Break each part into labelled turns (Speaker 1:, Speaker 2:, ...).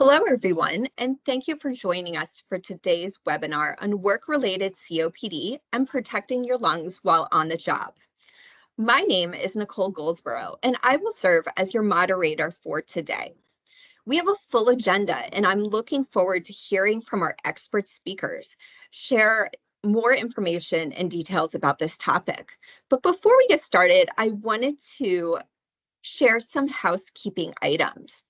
Speaker 1: Hello, everyone, and thank you for joining us for today's webinar on work-related COPD and protecting your lungs while on the job. My name is Nicole Goldsborough, and I will serve as your moderator for today. We have a full agenda, and I'm looking forward to hearing from our expert speakers, share more information and details about this topic. But before we get started, I wanted to share some housekeeping items.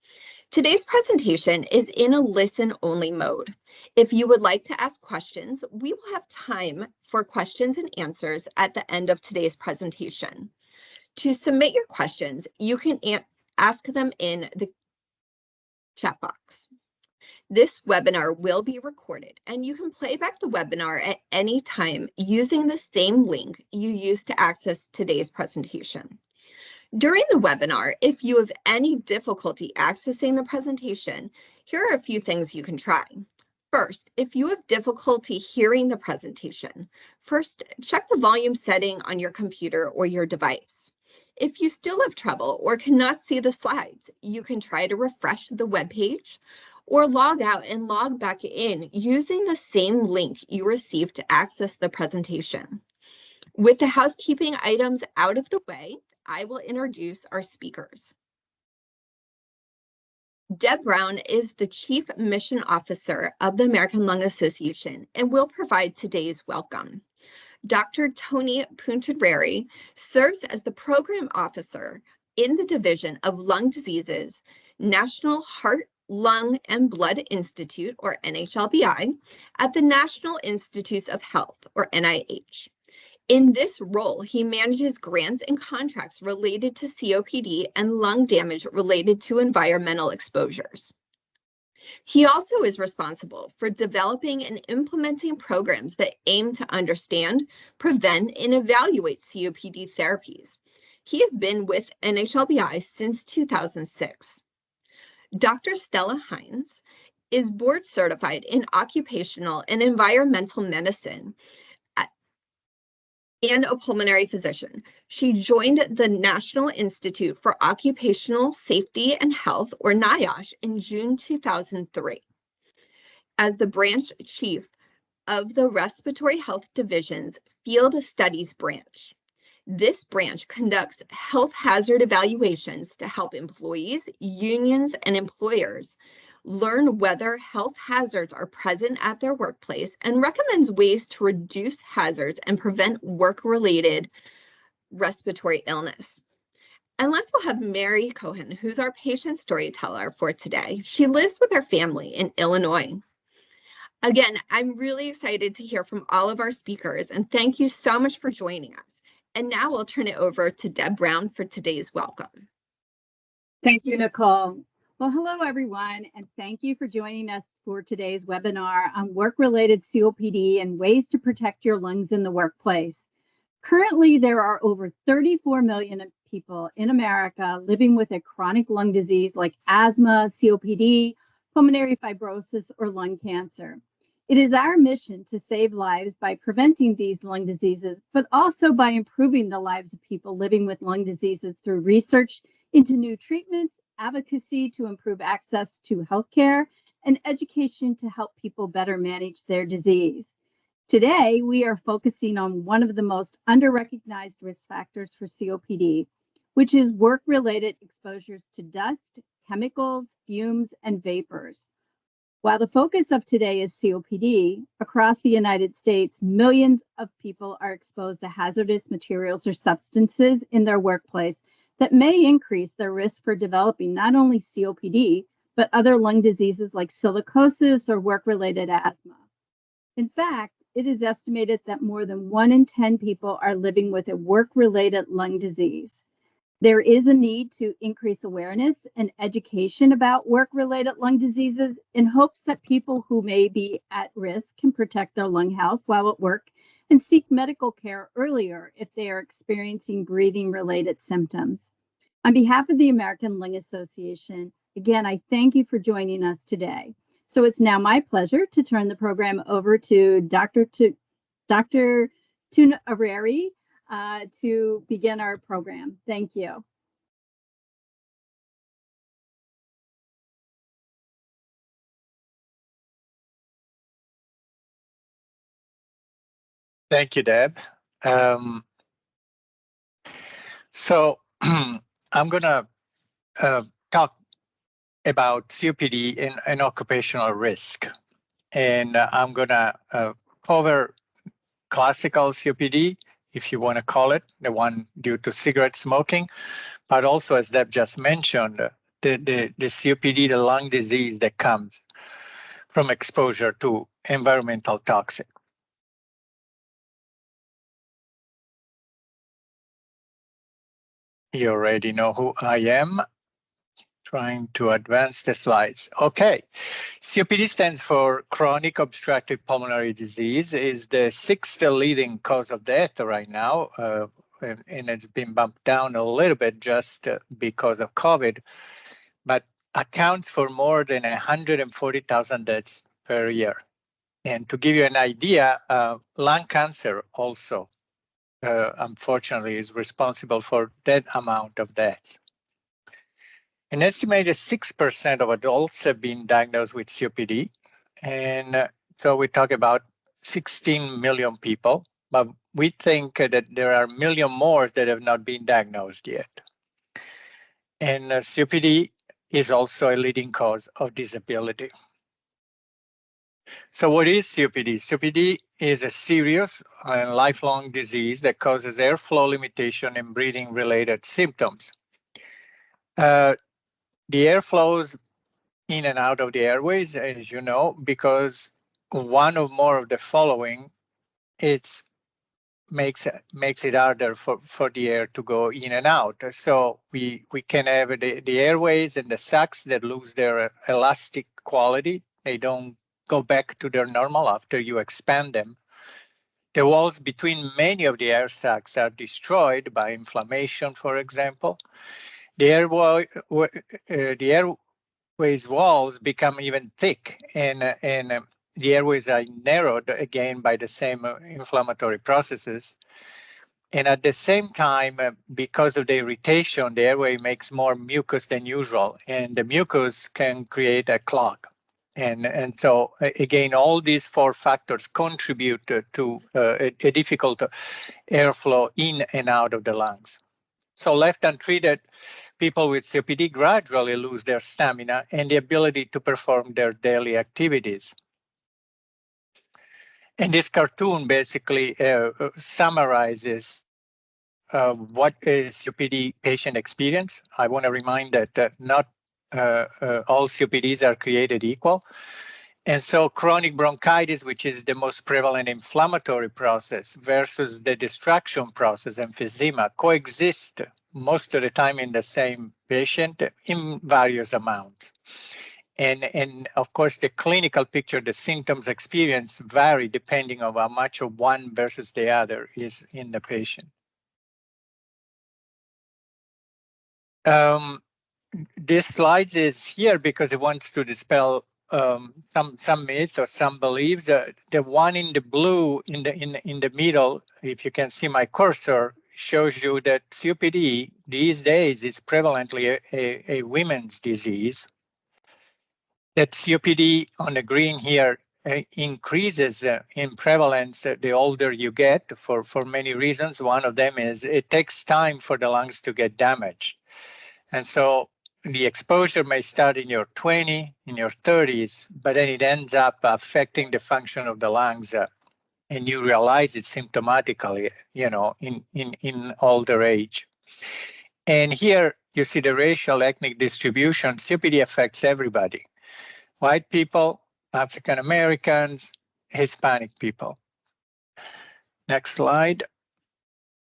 Speaker 1: Today's presentation is in a listen-only mode. If you would like to ask questions, we will have time for questions and answers at the end of today's presentation. To submit your questions, you can ask them in the chat box. This webinar will be recorded, and you can play back the webinar at any time using the same link you used to access today's presentation. During the webinar, if you have any difficulty accessing the presentation, here are a few things you can try. First, if you have difficulty hearing the presentation, first check the volume setting on your computer or your device. If you still have trouble or cannot see the slides, you can try to refresh the web page or log out and log back in using the same link you received to access the presentation. With the housekeeping items out of the way, I will introduce our speakers. Deb Brown is the Chief Mission Officer of the American Lung Association and will provide today's welcome. Dr. Tony Puntareri serves as the Program Officer in the Division of Lung Diseases, National Heart, Lung, and Blood Institute, or NHLBI, at the National Institutes of Health, or NIH. In this role, he manages grants and contracts related to COPD and lung damage related to environmental exposures. He also is responsible for developing and implementing programs that aim to understand, prevent, and evaluate COPD therapies. He has been with NHLBI since 2006. Dr. Stella Hines is board certified in occupational and environmental medicine and a pulmonary physician. She joined the National Institute for Occupational Safety and Health, or NIOSH, in June 2003 as the branch chief of the Respiratory Health Division's Field Studies branch. This branch conducts health hazard evaluations to help employees, unions, and employers learn whether health hazards are present at their workplace and recommends ways to reduce hazards and prevent work-related respiratory illness. And last, we'll have Mary Cohen, who's our patient storyteller for today. She lives with her family in Illinois. Again, I'm really excited to hear from all of our speakers, and thank you so much for joining us. And now I'll turn it over to Deb Brown for today's welcome.
Speaker 2: Thank you, Nicole. Well, hello, everyone, and thank you for joining us for today's webinar on work-related COPD and ways to protect your lungs in the workplace. Currently, there are over 34 million people in America living with a chronic lung disease like asthma, COPD, pulmonary fibrosis, or lung cancer. It is our mission to save lives by preventing these lung diseases, but also by improving the lives of people living with lung diseases through research into new treatments, advocacy to improve access to healthcare, and education to help people better manage their disease. Today, we are focusing on one of the most under-recognized risk factors for COPD, which is work-related exposures to dust, chemicals, fumes, and vapors. While the focus of today is COPD, across the United States, millions of people are exposed to hazardous materials or substances in their workplace that may increase their risk for developing not only COPD, but other lung diseases like silicosis or work-related asthma. In fact, it is estimated that more than 1 in 10 people are living with a work-related lung disease. There is a need to increase awareness and education about work-related lung diseases in hopes that people who may be at risk can protect their lung health while at work and seek medical care earlier if they are experiencing breathing-related symptoms. On behalf of the American Lung Association, again, I thank you for joining us today. So it's now my pleasure to turn the program over to Dr. Puntareri to begin our program. Thank you.
Speaker 3: Thank you, Deb. So I'm going to talk about COPD and occupational risk. And I'm going to cover classical COPD, if you want to call it, the one due to cigarette smoking, but also, as Deb just mentioned, the COPD, the lung disease that comes from exposure to environmental toxic. You already know who I am. Trying to advance the slides. Okay, COPD stands for chronic obstructive pulmonary disease, is the sixth leading cause of death right now, and it's been bumped down a little bit just because of COVID, but accounts for more than 140,000 deaths per year. And to give you an idea, lung cancer also, unfortunately, is responsible for that amount of deaths. An estimated 6% of adults have been diagnosed with COPD. And so we talk about 16 million people, but we think that there are a million more that have not been diagnosed yet. And COPD is also a leading cause of disability. So what is COPD? COPD is a serious and lifelong disease that causes airflow limitation and breathing related symptoms. The air flows in and out of the airways, as you know, because one or more of the following, makes it harder for the air to go in and out. So we can have the airways and the sacs that lose their elastic quality. They don't go back to their normal after you expand them. The walls between many of the air sacs are destroyed by inflammation, for example. The airways walls become even thick, and the airways are narrowed again by the same inflammatory processes. And at the same time, because of the irritation, the airway makes more mucus than usual, and the mucus can create a clog. And so, again, all these four factors contribute to a difficult airflow in and out of the lungs. So left untreated, people with COPD gradually lose their stamina and the ability to perform their daily activities. And this cartoon basically summarizes what is COPD patient experience. I want to remind that not all COPDs are created equal. And so chronic bronchitis, which is the most prevalent inflammatory process, versus the distraction process, emphysema, coexist most of the time in the same patient in various amounts. And of course, the clinical picture, the symptoms experience vary depending on how much of one versus the other is in the patient. This slide is here because it wants to dispel some myth or some beliefs. The one in the blue in the middle, if you can see my cursor, shows you that COPD these days is prevalently a women's disease. That COPD on the green here increases in prevalence the older you get for many reasons. One of them is it takes time for the lungs to get damaged. And so the exposure may start in your 20s, in your 30s, but then it ends up affecting the function of the lungs, and you realize it symptomatically, in older age. And here you see the racial ethnic distribution. COPD affects everybody: white people, African Americans, Hispanic people. Next slide.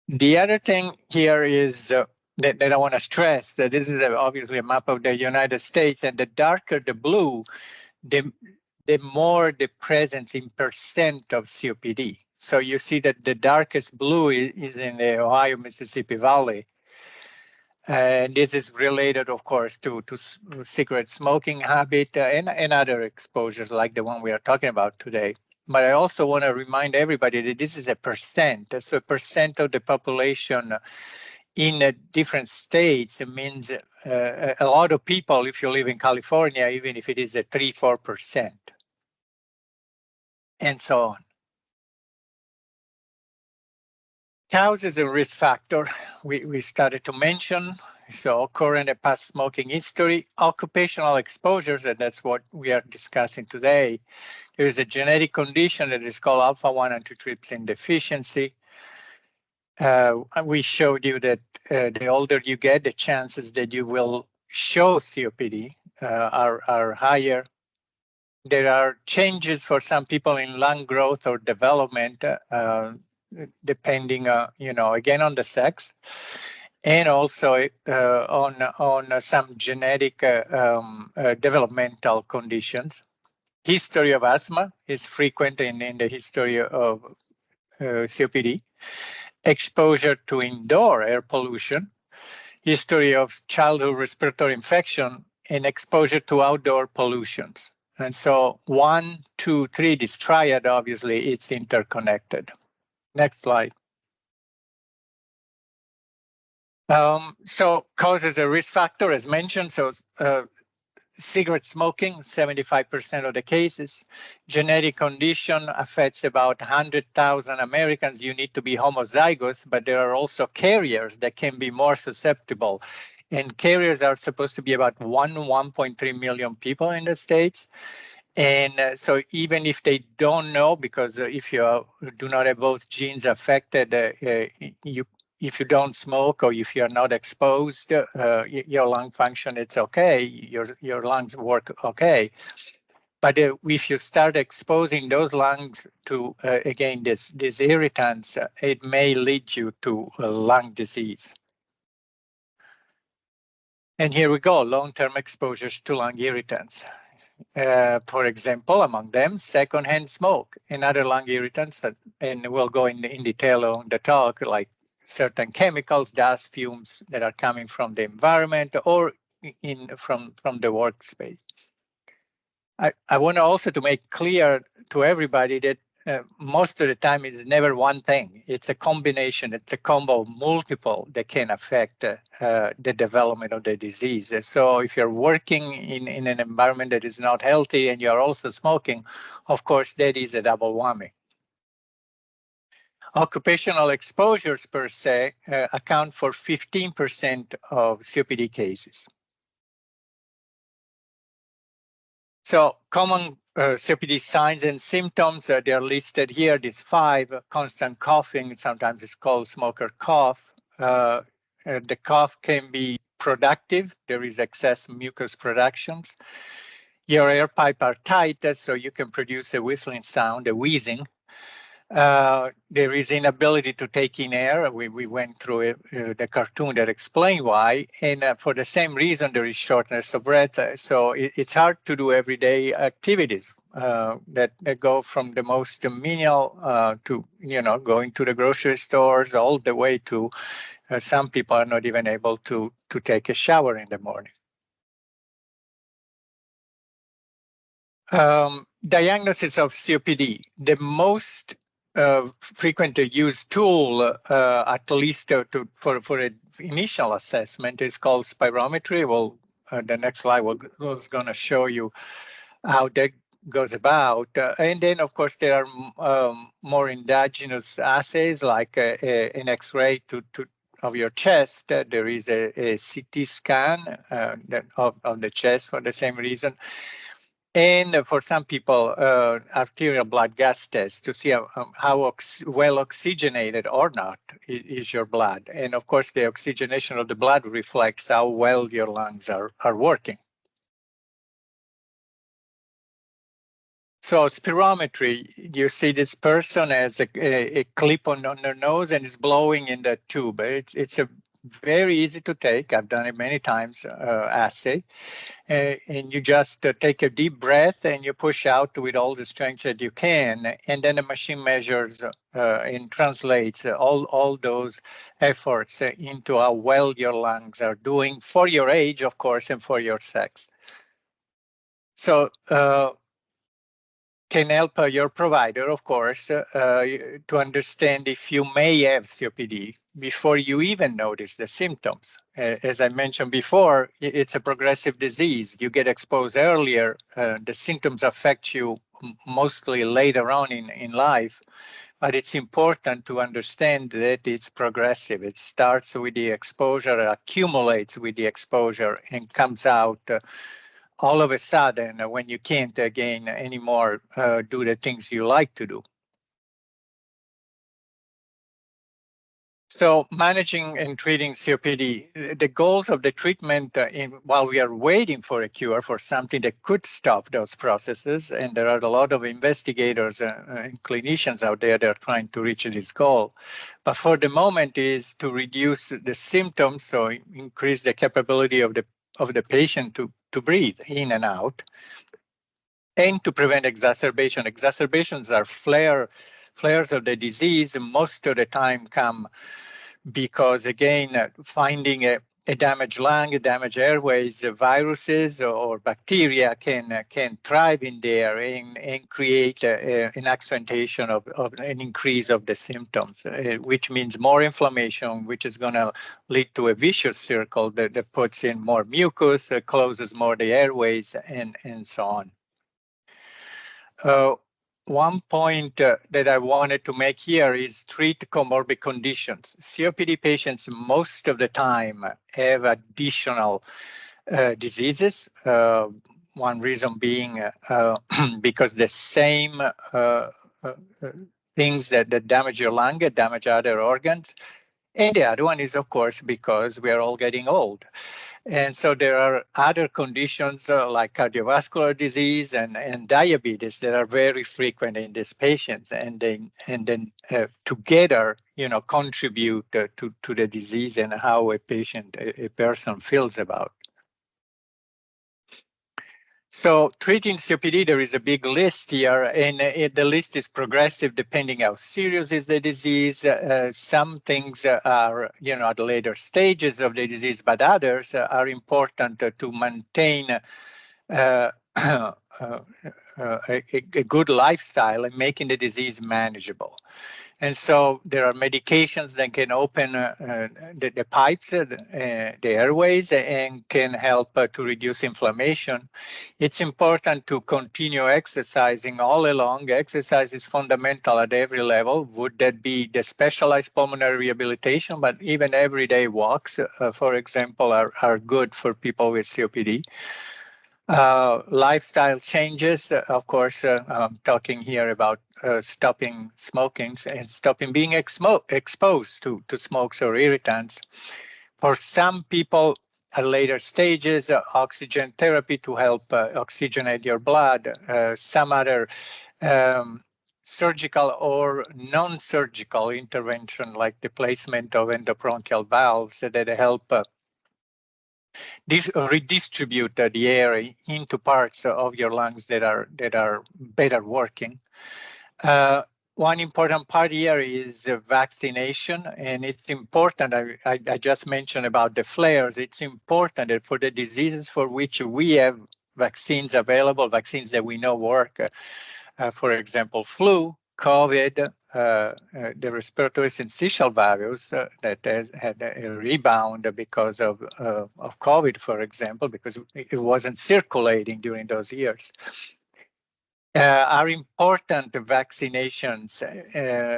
Speaker 3: The other thing here is that I want to stress that this is obviously a map of the United States, and the darker the blue, the more the presence in percent of COPD. So you see that the darkest blue is in the Ohio-Mississippi Valley. And this is related, of course, to cigarette smoking habit and other exposures like the one we are talking about today. But I also want to remind everybody that this is a percent. So a percent of the population in different states, it means a lot of people, if you live in California, even if it is a 3-4%, and so on. Causes and risk factor, we started to mention. So current and past smoking history, occupational exposures, and that's what we are discussing today. There is a genetic condition that is called alpha-1 antitrypsin deficiency. We showed you that the older you get, the chances that you will show COPD are higher. There are changes for some people in lung growth or development, depending, again on the sex, and also on some genetic developmental conditions. History of asthma is frequent in the history of COPD. Exposure to indoor air pollution, history of childhood respiratory infection, and exposure to outdoor pollutions. And so 1, 2, 3, this triad, obviously, it's interconnected. Next slide. So causes a risk factor, as mentioned. So cigarette smoking, 75% of the cases. Genetic condition affects about 100,000 Americans. You need to be homozygous, but there are also carriers that can be more susceptible. And carriers are supposed to be about 1.3 million people in the States. And so even if they don't know, because if you do not have both genes affected, if you don't smoke or if you're not exposed, your lung function, it's okay. Your lungs work okay. But if you start exposing those lungs to, again, these irritants, it may lead you to lung disease. And here we go, long-term exposures to lung irritants. For example, among them, secondhand smoke and other lung irritants, and we'll go in detail on the talk, like certain chemicals, dust, fumes that are coming from the environment or from the workspace. I want also to make clear to everybody that most of the time it's never one thing. It's a combination, it's a combo of multiple that can affect the development of the disease. So if you're working in an environment that is not healthy and you're also smoking, of course, that is a double whammy. Occupational exposures per se account for 15% of COPD cases. So common COPD signs and symptoms, they are listed here, these 5, constant coughing, sometimes it's called smoker cough. The cough can be productive, there is excess mucus productions. Your air pipe are tight, so you can produce a whistling sound, a wheezing. There is inability to take in air. We went through the cartoon that explained why, and for the same reason there is shortness of breath. So it's hard to do everyday activities that go from the most menial to going to the grocery stores, all the way to some people are not even able to take a shower in the morning. Diagnosis of COPD. The most frequent used tool, at least for an initial assessment, is called spirometry. Well, the next slide was going to show you how that goes about. And then, of course, there are more endogenous assays like an X-ray of your chest. There is a CT scan of the chest for the same reason. And for some people, arterial blood gas test to see how well oxygenated or not is your blood. And of course, the oxygenation of the blood reflects how well your lungs are working. So spirometry, you see this person has a clip on their nose and is blowing in the tube. It's a very easy to take. I've done it many times, assay. And you just take a deep breath and you push out with all the strength that you can. And then the machine measures and translates all those efforts into how well your lungs are doing for your age, of course, and for your sex. So can help your provider, of course, to understand if you may have COPD before you even notice the symptoms. As I mentioned before, it's a progressive disease. You get exposed earlier. The symptoms affect you mostly later on in life. but it's important to understand that it's progressive. It starts with the exposure, accumulates with the exposure, and comes out all of a sudden when you can't again anymore do the things you like to do. So managing and treating COPD, the goals of the treatment while we are waiting for a cure for something that could stop those processes, and there are a lot of investigators and clinicians out there that are trying to reach this goal. But for the moment is to reduce the symptoms, so increase the capability of the patient to breathe in and out, and to prevent exacerbation. Exacerbations are flares of the disease. Most of the time come because, again, finding a damaged lung, damaged airways, viruses or bacteria can thrive in there and create an accentuation of an increase of the symptoms, which means more inflammation, which is going to lead to a vicious circle that puts in more mucus, closes more the airways, and so on. One point that I wanted to make here is treat comorbid conditions. COPD patients most of the time have additional diseases. One reason being because the same things that damage your lung damage other organs. And the other one is, of course, because we are all getting old. And so there are other conditions like cardiovascular disease and diabetes that are very frequent in these patients, and then together, contribute to the disease and how a person feels about. So treating COPD, there is a big list here, and the list is progressive depending how serious is the disease. Some things are, at later stages of the disease, but others are important to maintain a good lifestyle and making the disease manageable. And so there are medications that can open the pipes, the airways, and can help to reduce inflammation. It's important to continue exercising all along. Exercise is fundamental at every level. Would that be the specialized pulmonary rehabilitation, but even everyday walks, for example, are good for people with COPD. Lifestyle changes, of course, I'm talking here about stopping smoking and stopping being exposed to smokes or irritants. For some people at later stages, oxygen therapy to help oxygenate your blood, some other surgical or non-surgical intervention like the placement of endobronchial valves that help redistribute the air into parts of your lungs that are better working. One important part here is vaccination, and it's important. I just mentioned about the flares. It's important that for the diseases for which we have vaccines available, vaccines that we know work, for example, flu, COVID, the respiratory syncytial virus that has had a rebound because of COVID, for example, because it wasn't circulating during those years. Are important vaccinations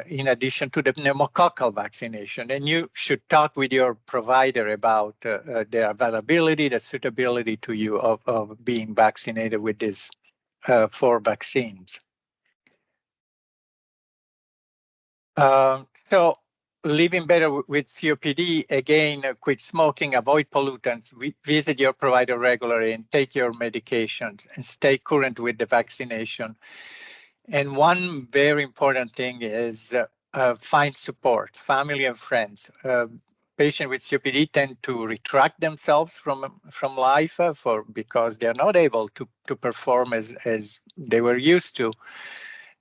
Speaker 3: in addition to the pneumococcal vaccination. And you should talk with your provider about the availability, the suitability to you of being vaccinated with these 4 vaccines. So living better with COPD, again, quit smoking, avoid pollutants, visit your provider regularly and take your medications and stay current with the vaccination. And one very important thing is find support, family and friends. Patients with COPD tend to retract themselves from life because they're not able to perform as they were used to.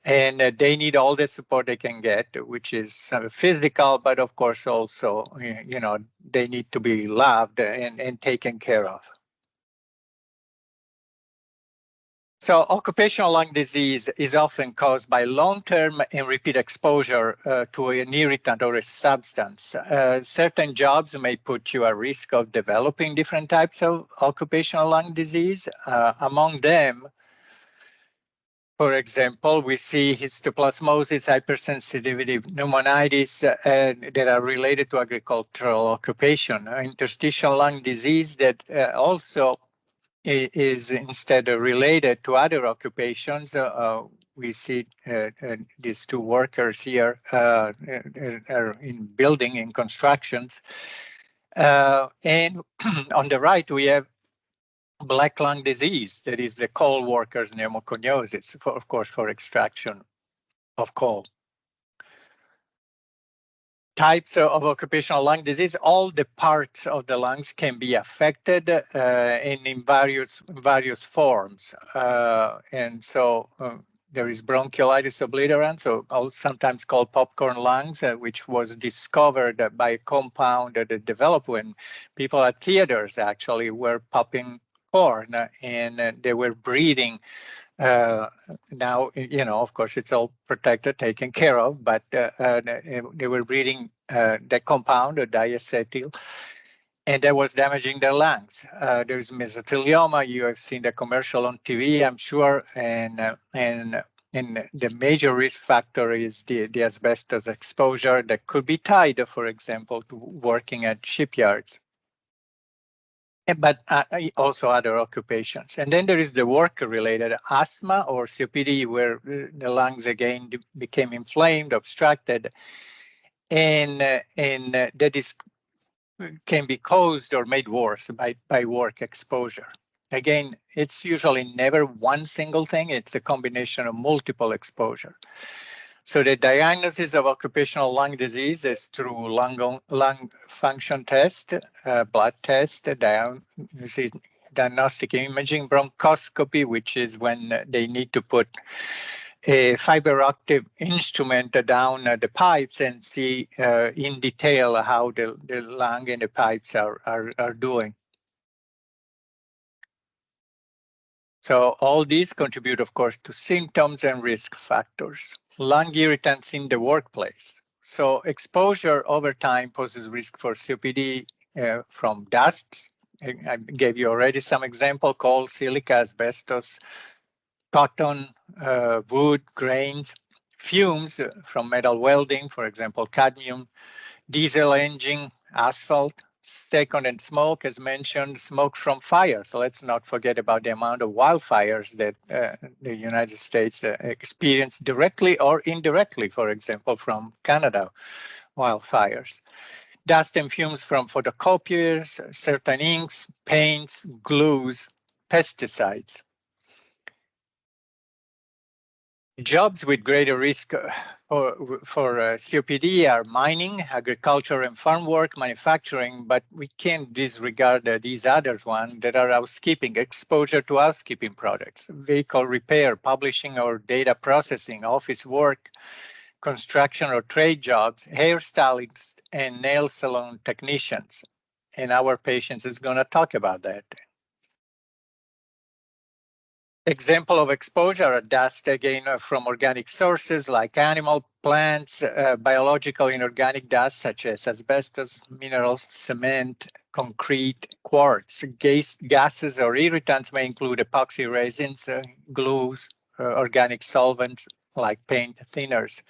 Speaker 3: And they need all the support they can get, which is physical, but of course also, they need to be loved and taken care of. So occupational lung disease is often caused by long-term and repeat exposure to an irritant or a substance. Certain jobs may put you at risk of developing different types of occupational lung disease. Among them, For example, we see histoplasmosis, hypersensitivity, pneumonitis that are related to agricultural occupation, interstitial lung disease that also is instead related to other occupations. We see these two workers here are in building, in constructions. And on the right, we have black lung disease, that is the coal workers' pneumoconiosis, of course, for extraction of coal. Types of occupational lung disease, all the parts of the lungs can be affected in various forms. And so there is bronchiolitis obliterans, so sometimes called popcorn lungs, which was discovered by a compound that developed when people at theaters actually were popping corn and they were breathing. Now, of course, it's all protected, taken care of, but they were breathing the compound, diacetyl, and that was damaging their lungs. There's mesothelioma. You have seen the commercial on TV, I'm sure, and the major risk factor is the asbestos exposure that could be tied, for example, to working at shipyards, but also other occupations. And then there is the work-related asthma or COPD, where the lungs again became inflamed, obstructed, and that can be caused or made worse by work exposure. Again, it's usually never one single thing, it's a combination of multiple exposure. So the diagnosis of occupational lung disease is through lung function test, blood test, diagnostic imaging, bronchoscopy, which is when they need to put a fiber optic instrument down the pipes and see in detail how the lung and the pipes are doing. So all these contribute, of course, to symptoms and risk factors. Lung irritants in the workplace. So exposure over time poses risk for COPD from dust. I gave you already some example: coal, silica, asbestos, cotton, wood, grains, fumes from metal welding, for example, cadmium, diesel engine, asphalt, second, and smoke, as mentioned, smoke from fire. So let's not forget about the amount of wildfires that the United States experienced directly or indirectly, for example, from Canada wildfires. Dust and fumes from photocopiers, certain inks, paints, glues, pesticides. Jobs with greater risk for COPD are mining, agriculture and farm work, manufacturing, but we can't disregard these others ones that are housekeeping, exposure to housekeeping products, vehicle repair, publishing or data processing, office work, construction or trade jobs, hairstylists and nail salon technicians. And our patients is going to talk about that. Example of exposure are dust, again, from organic sources like animal, plants, biological inorganic dust such as asbestos, minerals, cement, concrete, quartz. Gases or irritants may include epoxy resins, glues, organic solvents like paint thinners,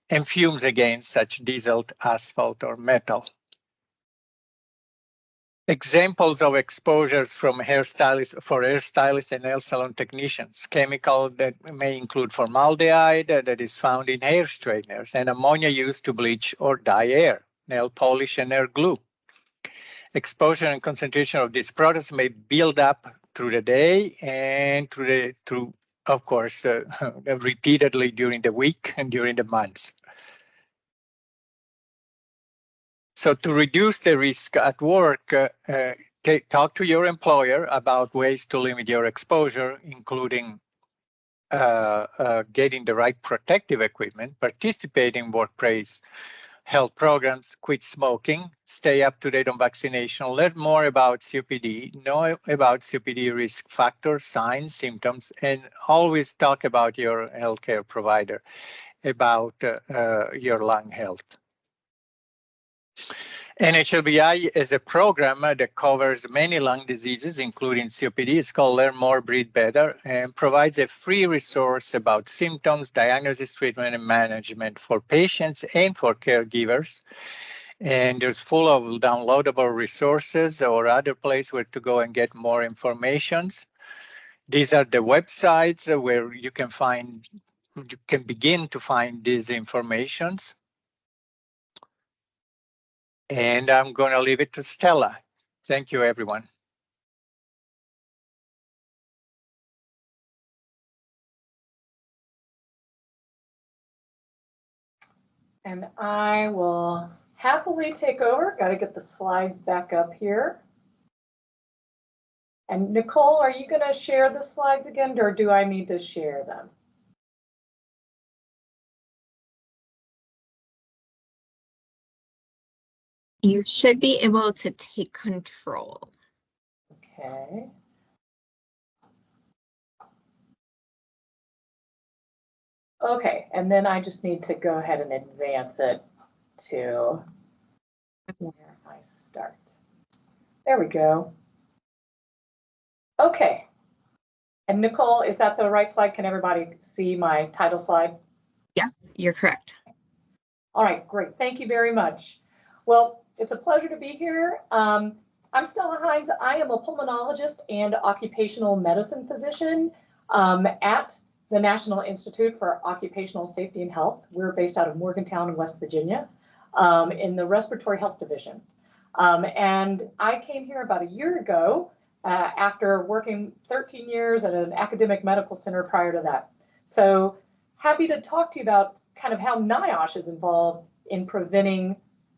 Speaker 3: and fumes, again, such diesel, asphalt, or metal. Examples of exposures from hairstylists and nail salon technicians. Chemical that may include formaldehyde that is found in hair straighteners and ammonia used to bleach or dye hair, nail polish and hair glue. Exposure and concentration of these products may build up through the day and through of course, repeatedly during the week and during the months. So to reduce the risk at work, talk to your employer about ways to limit your exposure, including getting the right protective equipment, participate in workplace health programs, quit smoking, stay up to date on vaccination, learn more about COPD, know about COPD risk factors, signs, symptoms, and always talk about your healthcare provider about your lung health. NHLBI is a program that covers many lung diseases, including COPD. It's called Learn More, Breathe Better, and provides a free resource about symptoms, diagnosis, treatment, and management for patients and for caregivers. And there's full of downloadable resources or other place where to go and get more information. These are the websites where you can begin to find these informations. And I'm going to leave it to Stella. Thank you, everyone.
Speaker 4: And I will happily take over. Got to get the slides back up here. And Nicole, are you going to share the slides again, or do I need to share them?
Speaker 1: You should be able to take control.
Speaker 4: Okay. Okay, and then I just need to go ahead and advance it to where I start. There we go. Okay. And Nicole, is that the right slide? Can everybody see my title slide?
Speaker 1: Yeah, you're correct.
Speaker 4: All right, great. Thank you very much. Well, it's a pleasure to be here. I'm Stella Hines. I am a pulmonologist and occupational medicine physician at the National Institute for Occupational Safety and Health. We're based out of Morgantown in West Virginia in the Respiratory Health Division. And I came here about a year ago after working 13 years at an academic medical center prior to that. So happy to talk to you about kind of how NIOSH is involved in preventing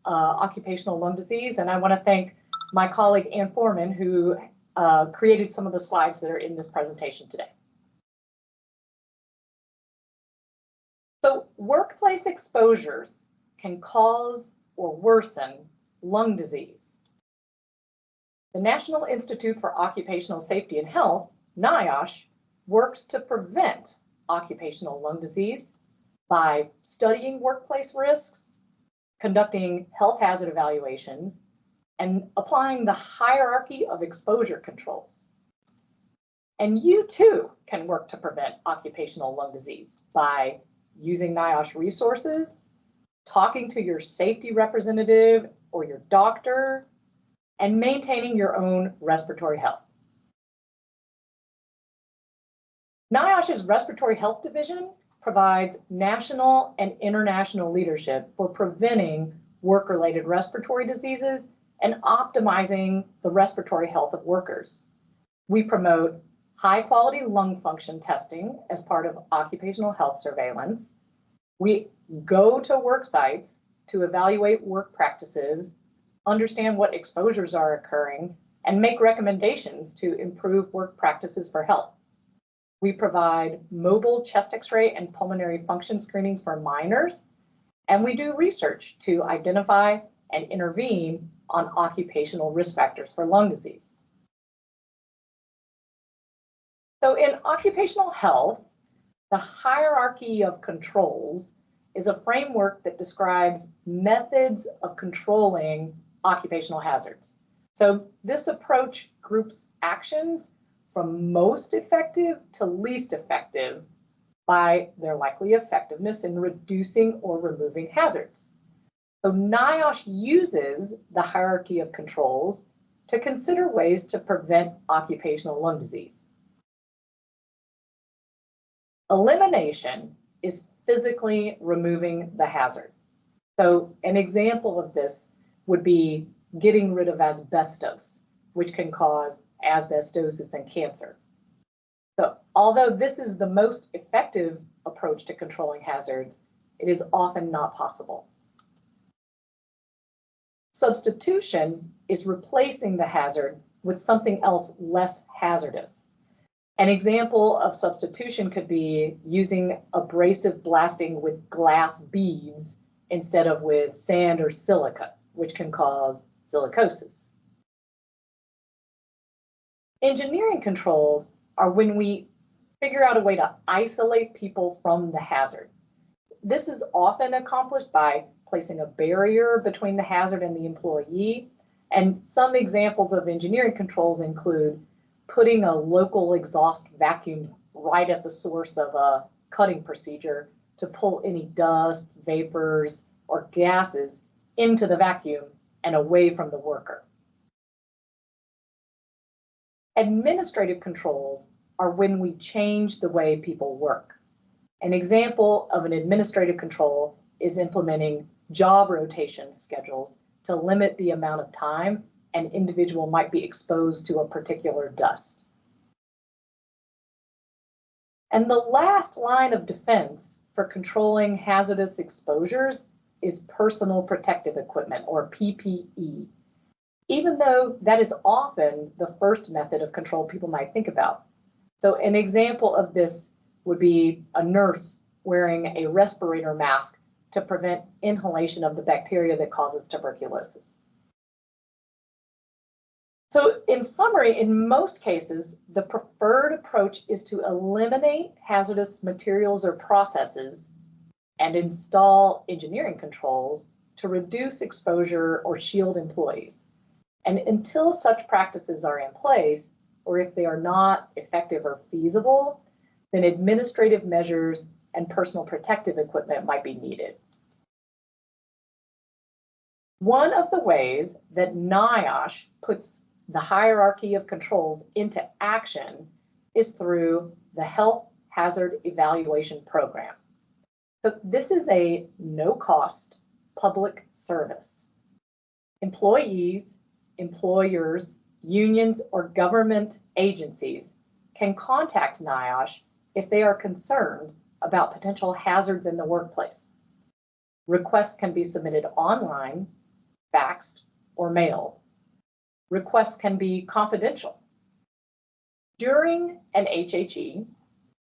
Speaker 4: occupational lung disease. And I want to thank my colleague Ann Foreman, who created some of the slides that are in this presentation today. So workplace exposures can cause or worsen lung disease. The National Institute for Occupational Safety and Health, NIOSH, works to prevent occupational lung disease by studying workplace risks, conducting health hazard evaluations, and applying the hierarchy of exposure controls. And you too can work to prevent occupational lung disease by using NIOSH resources, talking to your safety representative or your doctor, and maintaining your own respiratory health. NIOSH's Respiratory Health Division provides national and international leadership for preventing work-related respiratory diseases and optimizing the respiratory health of workers. We promote high-quality lung function testing as part of occupational health surveillance. We go to work sites to evaluate work practices, understand what exposures are occurring, and make recommendations to improve work practices for health. We provide mobile chest X-ray and pulmonary function screenings for minors, and we do research to identify and intervene on occupational risk factors for lung disease. So in occupational health, the hierarchy of controls is a framework that describes methods of controlling occupational hazards. So this approach groups actions from most effective to least effective by their likely effectiveness in reducing or removing hazards. So NIOSH uses the hierarchy of controls to consider ways to prevent occupational lung disease. Elimination is physically removing the hazard. So an example of this would be getting rid of asbestos, which can cause asbestosis and cancer. So although this is the most effective approach to controlling hazards, it is often not possible. Substitution is replacing the hazard with something else less hazardous. An example of substitution could be using abrasive blasting with glass beads instead of with sand or silica, which can cause silicosis. Engineering controls are when we figure out a way to isolate people from the hazard. This is often accomplished by placing a barrier between the hazard and the employee. And some examples of engineering controls include putting a local exhaust vacuum right at the source of a cutting procedure to pull any dust, vapors, or gases into the vacuum and away from the worker. Administrative controls are when we change the way people work. An example of an administrative control is implementing job rotation schedules to limit the amount of time an individual might be exposed to a particular dust. And the last line of defense for controlling hazardous exposures is personal protective equipment, or PPE, even though that is often the first method of control people might think about. So an example of this would be a nurse wearing a respirator mask to prevent inhalation of the bacteria that causes tuberculosis. So in summary, in most cases, the preferred approach is to eliminate hazardous materials or processes and install engineering controls to reduce exposure or shield employees. And until such practices are in place, or if they are not effective or feasible, then administrative measures and personal protective equipment might be needed. One of the ways that NIOSH puts the hierarchy of controls into action is through the Health Hazard Evaluation Program. So this is a no-cost public service. Employees, employers, unions, or government agencies can contact NIOSH if they are concerned about potential hazards in the workplace. Requests can be submitted online, faxed, or mailed. Requests can be confidential. During an HHE,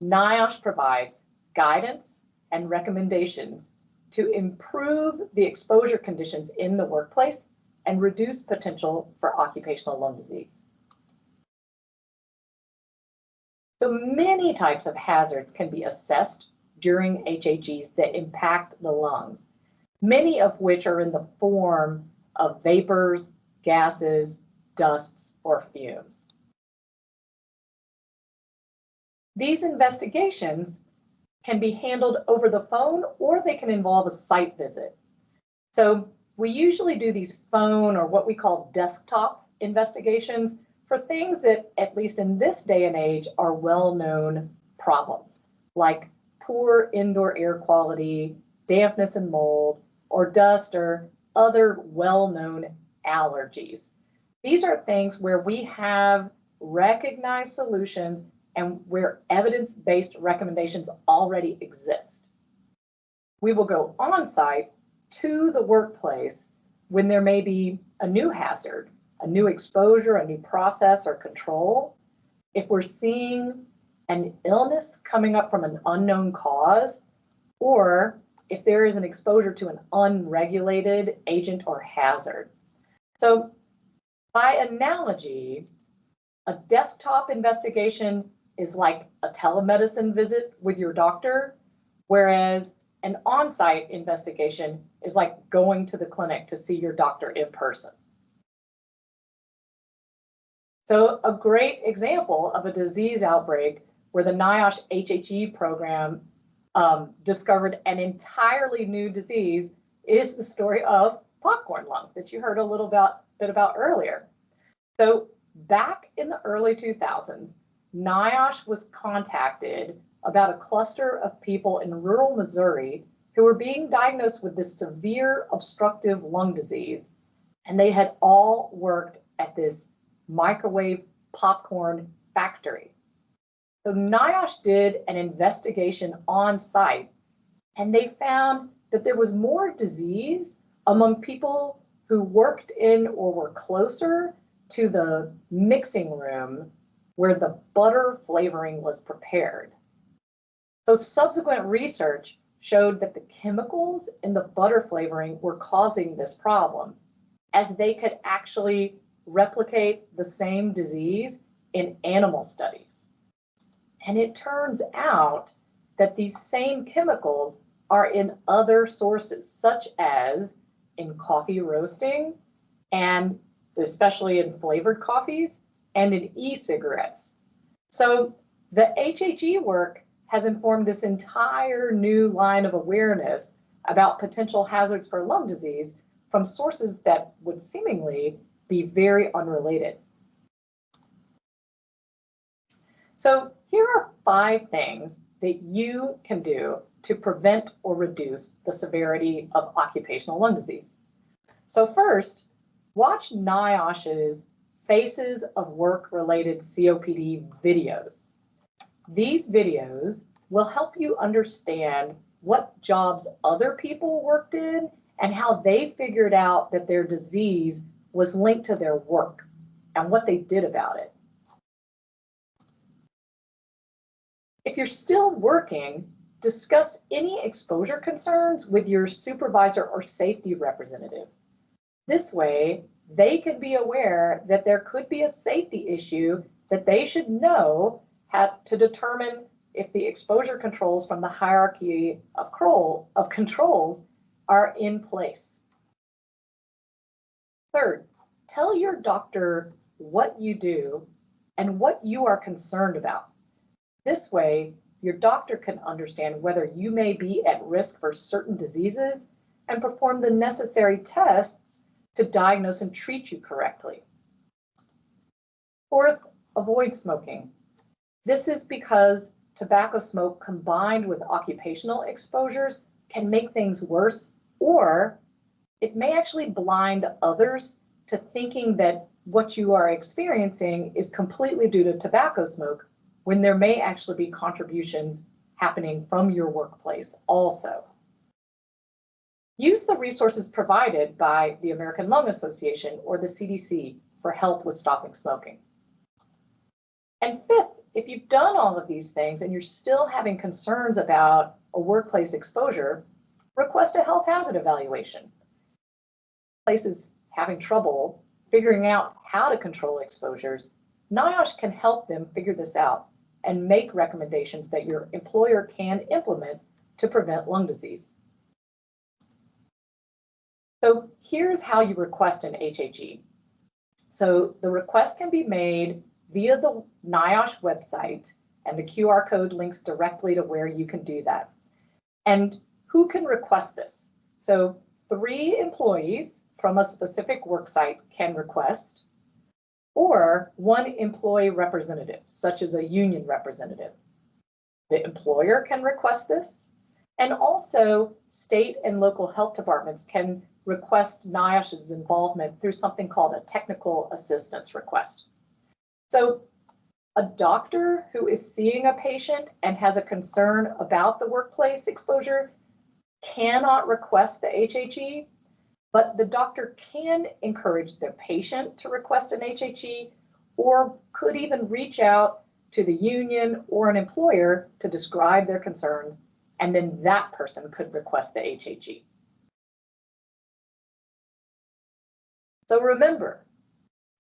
Speaker 4: NIOSH provides guidance and recommendations to improve the exposure conditions in the workplace and reduce potential for occupational lung disease. So many types of hazards can be assessed during HHEs that impact the lungs, many of which are in the form of vapors, gases, dusts, or fumes. These investigations can be handled over the phone, or they can involve a site visit. So we usually do these phone, or what we call desktop investigations, for things that, at least in this day and age, are well-known problems, like poor indoor air quality, dampness and mold, or dust, or other well-known allergies. These are things where we have recognized solutions and where evidence-based recommendations already exist. We will go on-site to the workplace when there may be a new hazard, a new exposure, a new process or control. If we're seeing an illness coming up from an unknown cause, or if there is an exposure to an unregulated agent or hazard. So by analogy, a desktop investigation is like a telemedicine visit with your doctor, whereas an on-site investigation is like going to the clinic to see your doctor in person. So a great example of a disease outbreak where the NIOSH HHE program discovered an entirely new disease is the story of popcorn lung that you heard a little bit about earlier. So back in the early 2000s, NIOSH was contacted about a cluster of people in rural Missouri who were being diagnosed with this severe obstructive lung disease, and they had all worked at this microwave popcorn factory. So NIOSH did an investigation on site, and they found that there was more disease among people who worked in or were closer to the mixing room where the butter flavoring was prepared. So subsequent research showed that the chemicals in the butter flavoring were causing this problem, as they could actually replicate the same disease in animal studies. And it turns out that these same chemicals are in other sources, such as in coffee roasting, and especially in flavored coffees, and in e-cigarettes. So the HHE work has informed this entire new line of awareness about potential hazards for lung disease from sources that would seemingly be very unrelated. So here are 5 things that you can do to prevent or reduce the severity of occupational lung disease. So first, watch NIOSH's Faces of Work-Related COPD videos. These videos will help you understand what jobs other people worked in and how they figured out that their disease was linked to their work and what they did about it. If you're still working, discuss any exposure concerns with your supervisor or safety representative. This way, they can be aware that there could be a safety issue that they should know how to determine if the exposure controls from the hierarchy of controls are in place. Third, tell your doctor what you do and what you are concerned about. This way, your doctor can understand whether you may be at risk for certain diseases and perform the necessary tests to diagnose and treat you correctly. Fourth, avoid smoking. This is because tobacco smoke combined with occupational exposures can make things worse, or it may actually blind others to thinking that what you are experiencing is completely due to tobacco smoke, when there may actually be contributions happening from your workplace also. Use the resources provided by the American Lung Association or the CDC for help with stopping smoking. And fifth, if you've done all of these things and you're still having concerns about a workplace exposure, request a health hazard evaluation. Places having trouble figuring out how to control exposures, NIOSH can help them figure this out and make recommendations that your employer can implement to prevent lung disease. So here's how you request an HHE. So the request can be made via the NIOSH website, and the QR code links directly to where you can do that. And who can request this? So 3 employees from a specific worksite can request, or 1 employee representative, such as a union representative. The employer can request this, and also state and local health departments can request NIOSH's involvement through something called a technical assistance request. So a doctor who is seeing a patient and has a concern about the workplace exposure cannot request the HHE, but the doctor can encourage the patient to request an HHE, or could even reach out to the union or an employer to describe their concerns, and then that person could request the HHE. So remember,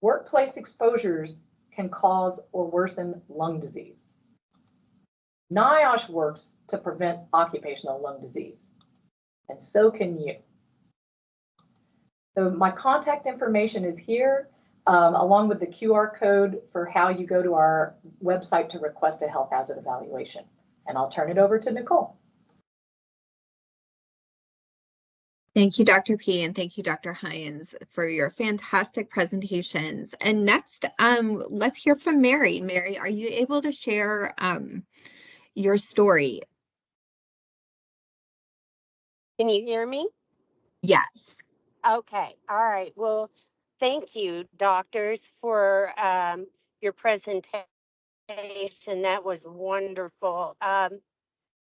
Speaker 4: workplace exposures can cause or worsen lung disease. NIOSH works to prevent occupational lung disease, and so can you. So my contact information is here, along with the QR code for how you go to our website to request a health hazard evaluation. And I'll turn it over to Nicole.
Speaker 1: Thank you, Dr. P, and thank you, Dr. Hines, for your fantastic presentations. And next, let's hear from Mary. Mary, are you able to share your story?
Speaker 5: Can you hear me?
Speaker 1: Yes.
Speaker 5: Okay. All right. Well, thank you, doctors, for your presentation. That was wonderful.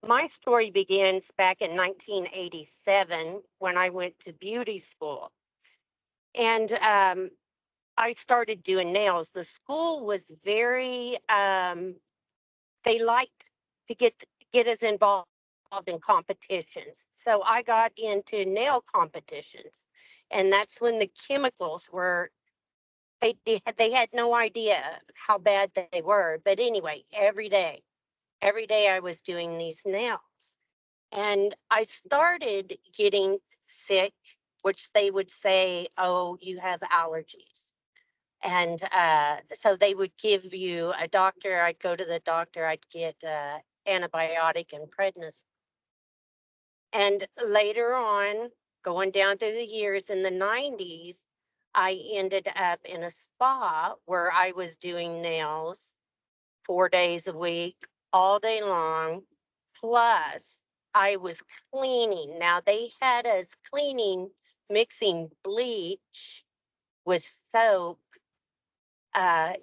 Speaker 5: My story begins back in 1987 when I went to beauty school. And I started doing nails. The school was very, they liked to get us involved in competitions. So I got into nail competitions. And that's when the chemicals were, they had no idea how bad they were. But anyway, every day I was doing these nails. And I started getting sick, which they would say, oh, you have allergies. And so they would give you a doctor. I'd go to the doctor. I'd get antibiotic and prednisone. And later on, going down through the years in the 90s, I ended up in a spa where I was doing nails 4 days a week, all day long. Plus, I was cleaning. Now, they had us cleaning, mixing bleach with soap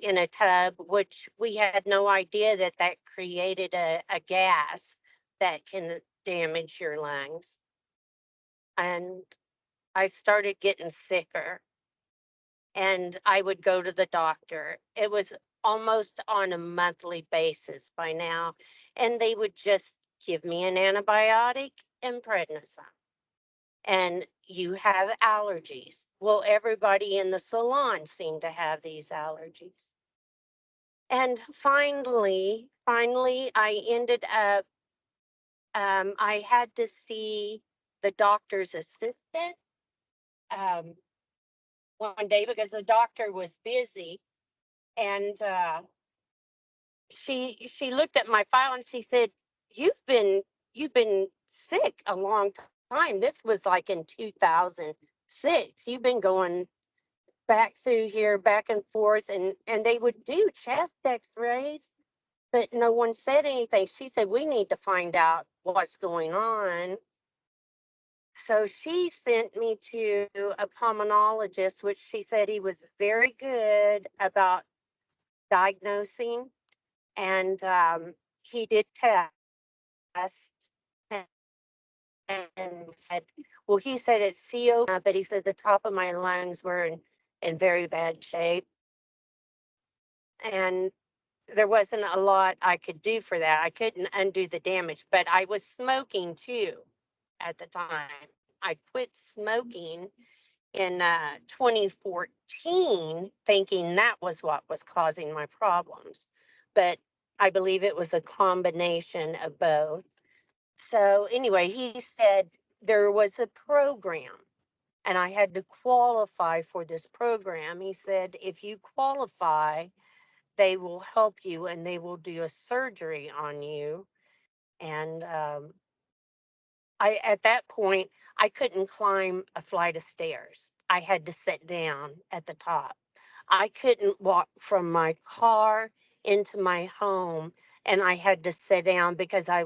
Speaker 5: in a tub, which we had no idea that that created a gas that can damage your lungs. And I started getting sicker, and I would go to the doctor. It was almost on a monthly basis by now, and they would just give me an antibiotic and prednisone. And you have allergies. Well, everybody in the salon seemed to have these allergies. And finally, I ended up, I had to see the doctor's assistant um, one day because the doctor was busy. And she looked at my file and she said, you've been sick a long time. This was like in 2006. You've been going back through here, back and forth, and they would do chest x-rays, but no one said anything. She said, we need to find out what's going on. So she sent me to a pulmonologist, which she said he was very good about diagnosing. And he did tests and said, well, he said it's COPD, but he said the top of my lungs were in very bad shape. And there wasn't a lot I could do for that. I couldn't undo the damage, but I was smoking too at the time. I quit smoking in 2014, thinking that was what was causing my problems. But I believe it was a combination of both. So anyway, he said there was a program and I had to qualify for this program. He said, if you qualify, they will help you and they will do a surgery on you. And at that point, I couldn't climb a flight of stairs. I had to sit down at the top. I couldn't walk from my car into my home, and I had to sit down because I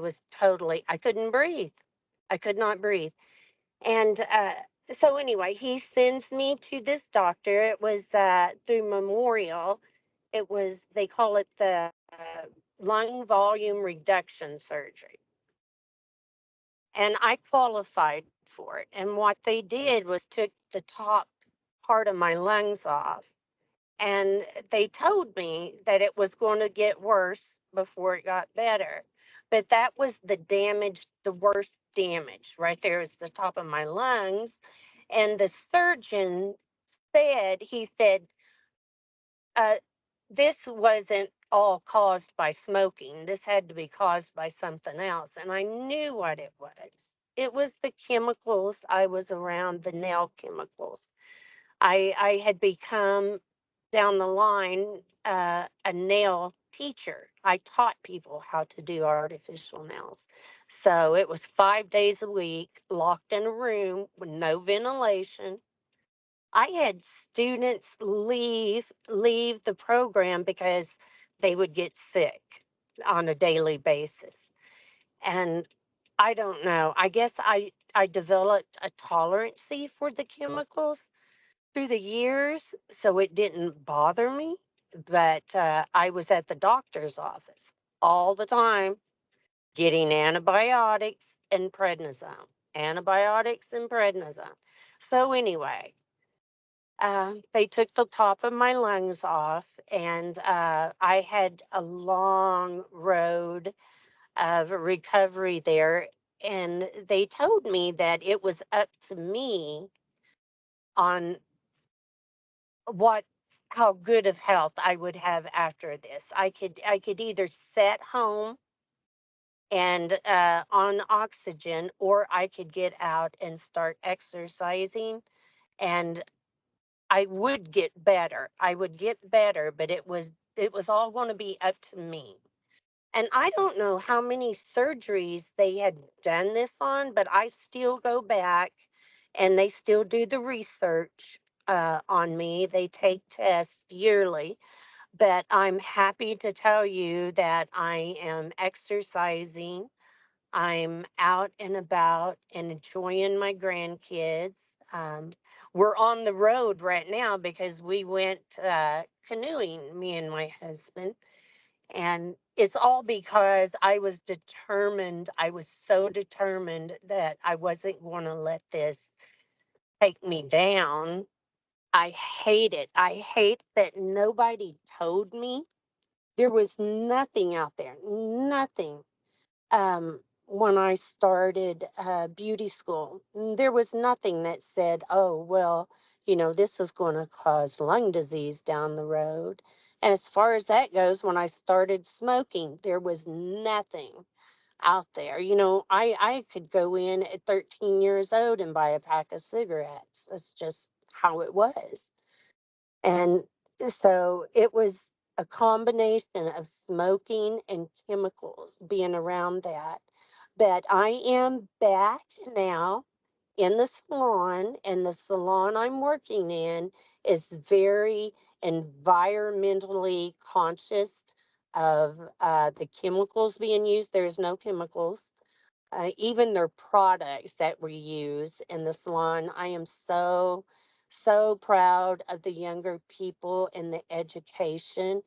Speaker 5: couldn't breathe. I could not breathe. And so anyway, he sends me to this doctor. It was through Memorial. They call it the lung volume reduction surgery. And I qualified for it. And what they did was took the top part of my lungs off. And they told me that it was going to get worse before it got better. But that was the worst damage right there is the top of my lungs. And the surgeon he said, uh, this wasn't all caused by smoking. This had to be caused by something else. And I knew what it was. It was the chemicals I was around, the nail chemicals. I had become down the line a nail teacher. I taught people how to do artificial nails. So it was 5 days a week, locked in a room with no ventilation. I had students leave the program because they would get sick on a daily basis. And I don't know. I guess I developed a tolerancy for the chemicals through the years, so it didn't bother me. But I was at the doctor's office all the time getting antibiotics and prednisone, antibiotics and prednisone. So anyway, they took the top of my lungs off, and I had a long road of recovery there. And they told me that it was up to me on how good of health I would have after this. I could either sit home and on oxygen, or I could get out and start exercising, and I would get better. I would get better, but it was all going to be up to me. And I don't know how many surgeries they had done this on, but I still go back and they still do the research on me. They take tests yearly, but I'm happy to tell you that I am exercising. I'm out and about and enjoying my grandkids. We're on the road right now because we went canoeing, me and my husband. And it's all because I was determined. I was so determined that I wasn't going to let this take me down. I hate it. I hate that nobody told me. There was nothing out there, nothing. When I started beauty school, there was nothing that said, oh, well, this is going to cause lung disease down the road. And as far as that goes, when I started smoking, there was nothing out there. I could go in at 13 years old and buy a pack of cigarettes. That's just how it was. And so it was a combination of smoking and chemicals being around that. But I am back now in the salon, and the salon I'm working in is very environmentally conscious of the chemicals being used. There's no chemicals. Even their products that we use in the salon. I am so, so proud of the younger people and the education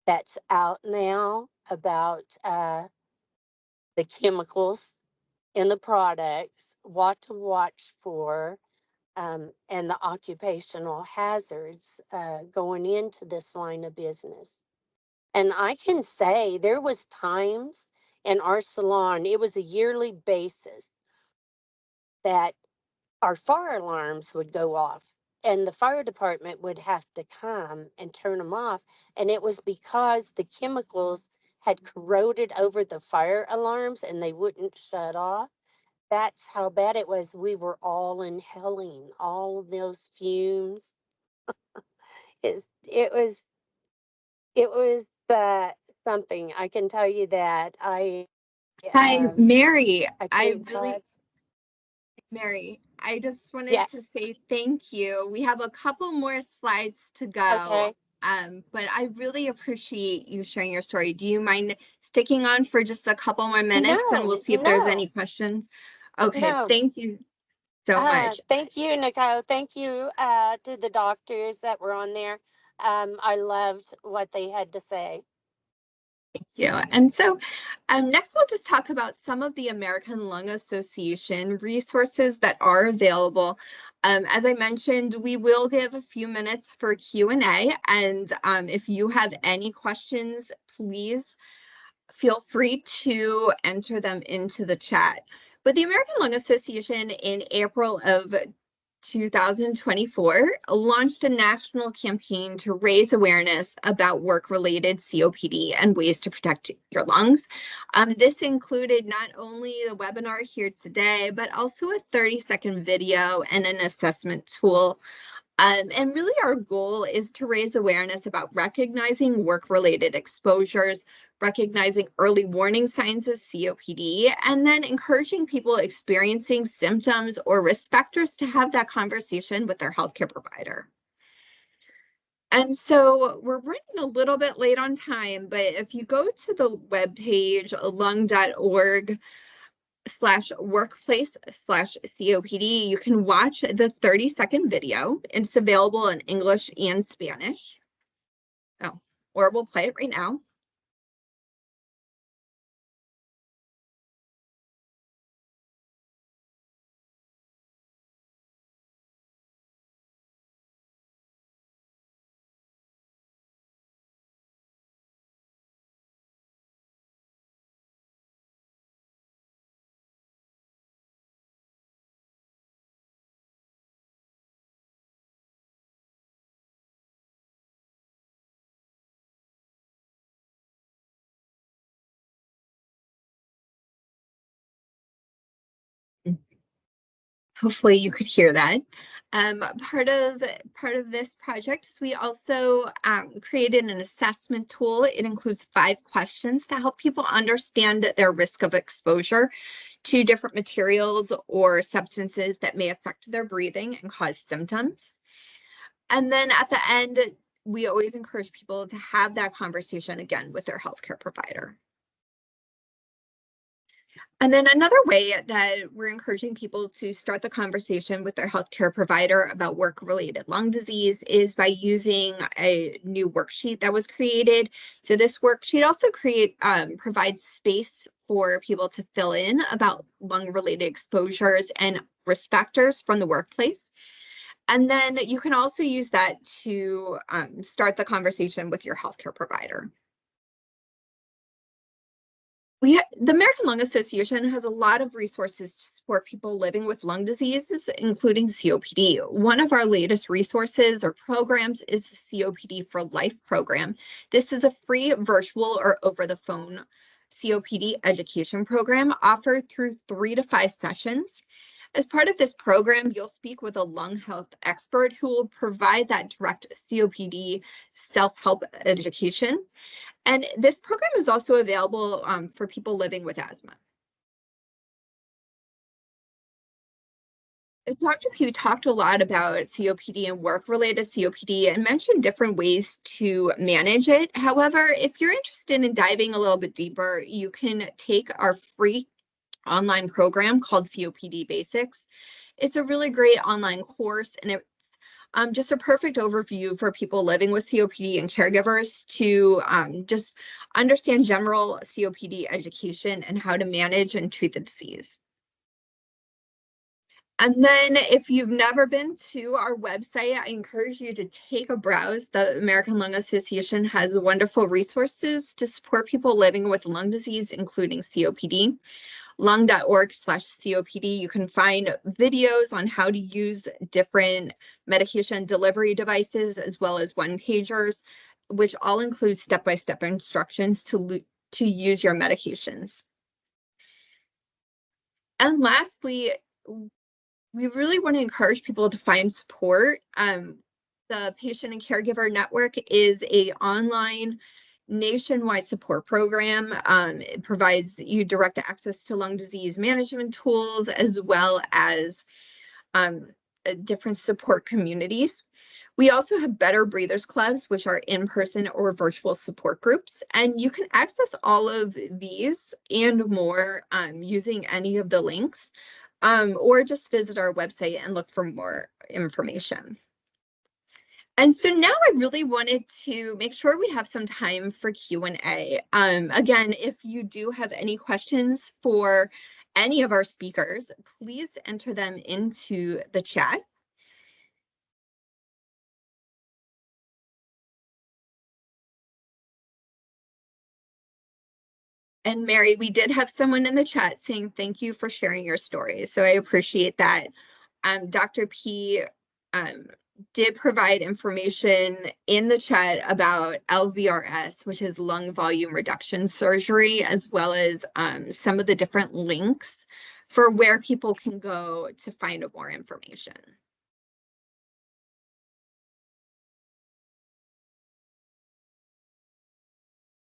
Speaker 5: that's out now about the chemicals in the products, what to watch for, and the occupational hazards going into this line of business. And I can say there was times in our salon, it was a yearly basis that our fire alarms would go off and the fire department would have to come and turn them off. And it was because the chemicals had corroded over the fire alarms and they wouldn't shut off. That's how bad it was. We were all inhaling all of those fumes. It was something. I can tell you that
Speaker 1: Hi, Mary.
Speaker 5: I thank God.
Speaker 1: Mary, I just wanted to
Speaker 5: Yes.
Speaker 1: say thank you. We have a couple more slides to go,
Speaker 5: Okay.
Speaker 1: but I really appreciate you sharing your story. Do you mind sticking on for just a couple more minutes and we'll
Speaker 5: No,
Speaker 1: see if there's
Speaker 5: no,
Speaker 1: any questions? Okay,
Speaker 5: no.
Speaker 1: thank you so much.
Speaker 5: Thank you, Nicole. Thank you to the doctors that were on there. I loved what they had to say.
Speaker 1: Thank you. And so next we'll just talk about some of the American Lung Association resources that are available. As I mentioned, we will give a few minutes for Q&A, and if you have any questions, please feel free to enter them into the chat. But the American Lung Association in April of 2024 launched a national campaign to raise awareness about work-related COPD and ways to protect your lungs. This included not only the webinar here today, but also a 30-second video and an assessment tool. And really our goal is to raise awareness about recognizing work-related exposures, recognizing early warning signs of COPD, and then encouraging people experiencing symptoms or risk factors to have that conversation with their healthcare provider. And so we're running a little bit late on time, but if you go to the webpage lung.org/workplace/COPD, you can watch the 30-second video. It's available in English and Spanish. Oh, or we'll play it right now. Hopefully you could hear that. Part of this project is we also created an assessment tool. It includes 5 questions to help people understand their risk of exposure to different materials or substances that may affect their breathing and cause symptoms. And then at the end, we always encourage people to have that conversation again with their healthcare provider. And then another way that we're encouraging people to start the conversation with their healthcare provider about work-related lung disease is by using a new worksheet that was created. So this worksheet also provides space for people to fill in about lung-related exposures and risk factors from the workplace. And then you can also use that to start the conversation with your healthcare provider. The American Lung Association has a lot of resources to support people living with lung diseases, including COPD. One of our latest resources or programs is the COPD for Life program. This is a free virtual or over-the-phone COPD education program offered through 3 to 5 sessions. As part of this program, you'll speak with a lung health expert who will provide that direct COPD self-help education. And this program is also available for people living with asthma. Dr. Pugh talked a lot about COPD and work-related COPD and mentioned different ways to manage it. However, if you're interested in diving a little bit deeper, you can take our free online program called COPD Basics. It's a really great online course, and it's just a perfect overview for people living with COPD and caregivers to just understand general COPD education and how to manage and treat the disease. And then if you've never been to our website, I encourage you to take a browse. The American Lung Association has wonderful resources to support people living with lung disease, including COPD. lung.org/COPD. You can find videos on how to use different medication delivery devices, as well as one-pagers, which all include step-by-step instructions to use your medications. And lastly, we really want to encourage people to find support. The Patient and Caregiver Network is an online nationwide support program. It provides you direct access to lung disease management tools, as well as different support communities. We also have Better Breathers Clubs, which are in-person or virtual support groups, and you can access all of these and more using any of the links, or just visit our website and look for more information. And so now I really wanted to make sure we have some time for Q&A. Again, if you do have any questions for any of our speakers, please enter them into the chat. And Mary, we did have someone in the chat saying thank you for sharing your story. So I appreciate that. Dr. P did provide information in the chat about LVRS, which is lung volume reduction surgery, as well as some of the different links for where people can go to find more information.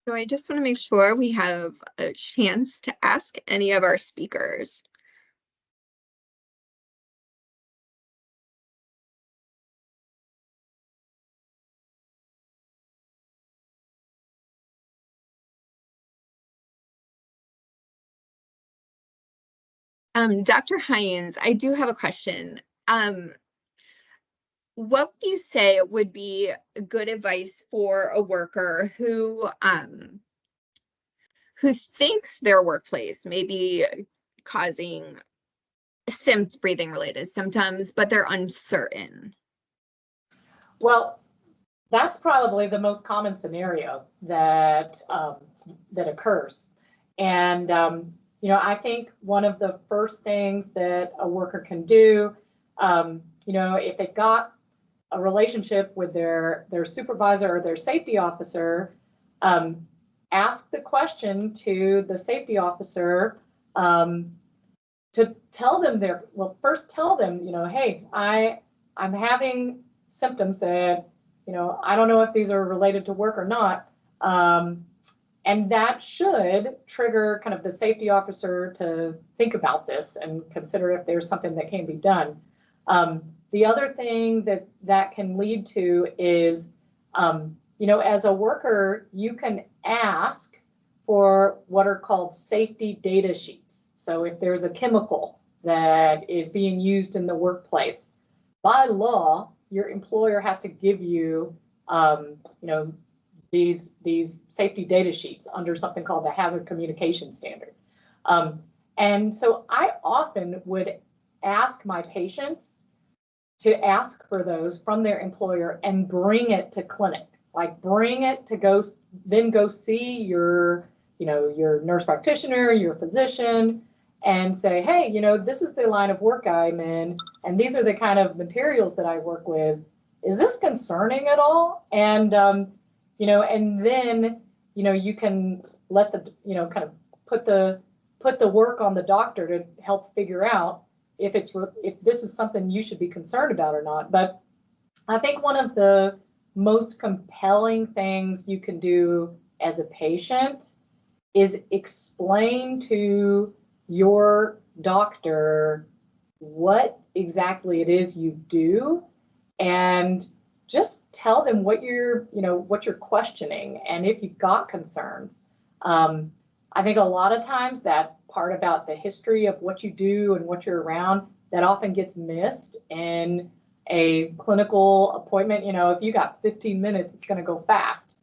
Speaker 1: So I just want to make sure we have a chance to ask any of our speakers. Dr. Hines, I do have a question. What would you say would be good advice for a worker who thinks their workplace may be causing breathing related symptoms, but they're uncertain?
Speaker 4: Well, that's probably the most common scenario that that occurs. And I think one of the first things that a worker can do, if they got a relationship with their supervisor or their safety officer, ask the question to the safety officer, to tell them first tell them, hey, I'm having symptoms that, I don't know if these are related to work or not. And that should trigger kind of the safety officer to think about this and consider if there's something that can be done. The other thing that can lead to is, as a worker, you can ask for what are called safety data sheets. So if there's a chemical that is being used in the workplace, by law, your employer has to give you, these safety data sheets under something called the Hazard Communication Standard. And so I often would ask my patients to ask for those from their employer and bring it to clinic, like bring it to go see your nurse practitioner, your physician, and say, hey, this is the line of work I'm in, and these are the kind of materials that I work with. Is this concerning at all? And and then, you can let the, kind of put the work on the doctor to help figure out if this is something you should be concerned about or not. But I think one of the most compelling things you can do as a patient is explain to your doctor what exactly it is you do, and just tell them what you're questioning, and if you've got concerns. I think a lot of times that part about the history of what you do and what you're around, that often gets missed in a clinical appointment. If you got 15 minutes, it's going to go fast.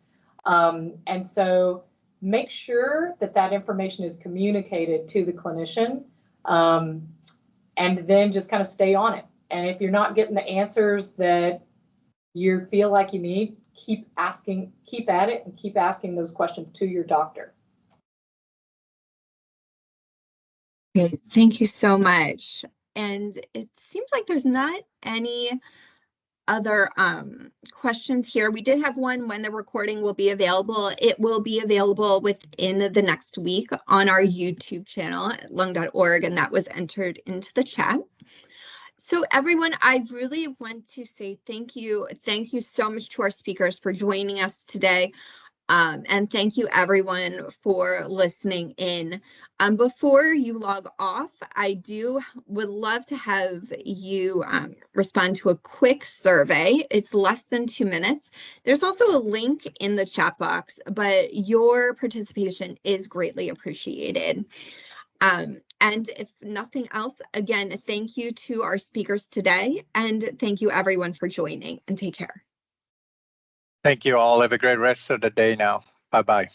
Speaker 4: And so make sure that information is communicated to the clinician, and then just kind of stay on it. And if you're not getting the answers that you feel like you need, keep at it and keep asking those questions to your doctor.
Speaker 1: Okay, thank you so much. And it seems like there's not any other questions here. We did have one: when the recording will be available. It will be available within the next week on our YouTube channel at lung.org, and that was entered into the chat. So everyone, I really want to say thank you. Thank you so much to our speakers for joining us today. And thank you everyone for listening in. Before you log off, I would love to have you respond to a quick survey. It's less than 2 minutes. There's also a link in the chat box, but your participation is greatly appreciated. And if nothing else, again, thank you to our speakers today, and thank you everyone for joining, and take care.
Speaker 3: Thank you all. Have a great rest of the day now. Bye-bye.